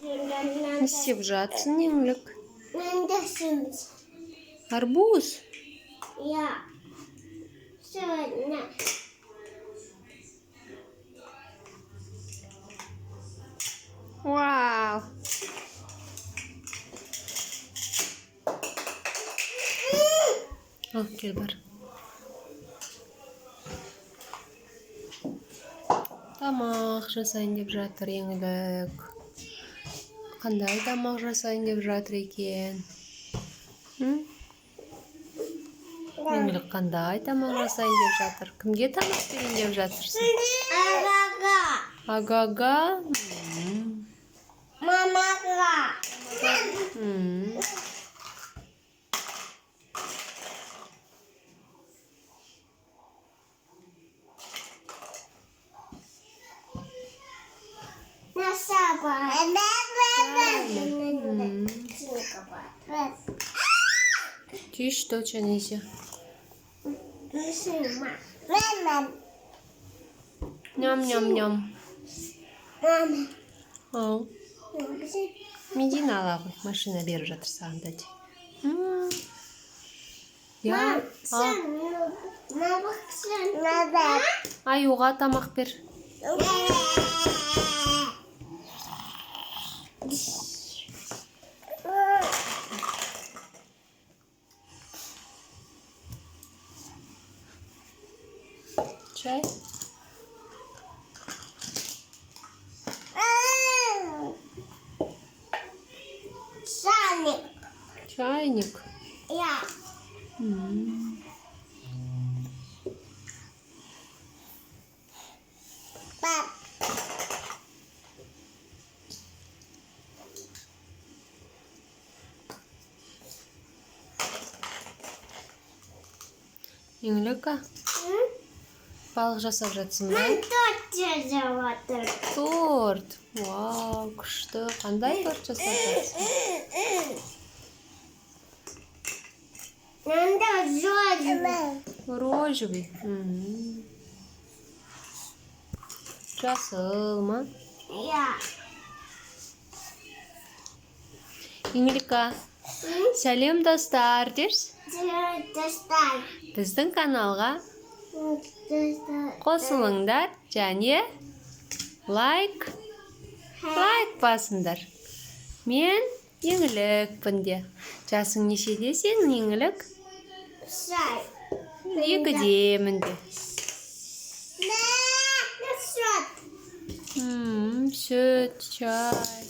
Не істеп жатсың, еңлік? Нандасымыз. Арбуз? Я. Сегодня. Вау! Ал, кел бар. Тамақ жасайын деп жатыр еңлік. Қандай тамақ жасайын деп жатыр екен? Еңлік қандай тамақ жасайын деп жатыр? Кімге тамақ берейін деп жатырсың? Агага. Агага? Мамаға. Насаба. Ты что, Чанися? Ням-ням-ням. Мама. Ау. Медина ала ғой, машина беріп жатыр саған дәде. Я. Аюға тамақ бер. Чай? Чайник. Чайник? Я. Пап. Еңліка? Балық жасап жатсың ба? Мен торт жасап жатыр. Торт. Вау, күшті. Қандай торт жасап жатсың? Мында розовый. Розовый. Жасыл ма? Я. Еңліка, сәлем достар дерсің? Достар. Біздің каналға қосылыңдар және лайк басыңдар. Мен еңлікпін де. Жасың нешеде сенің, еңлік? Шай. 2-демін де. Сүт. Сүт, чай.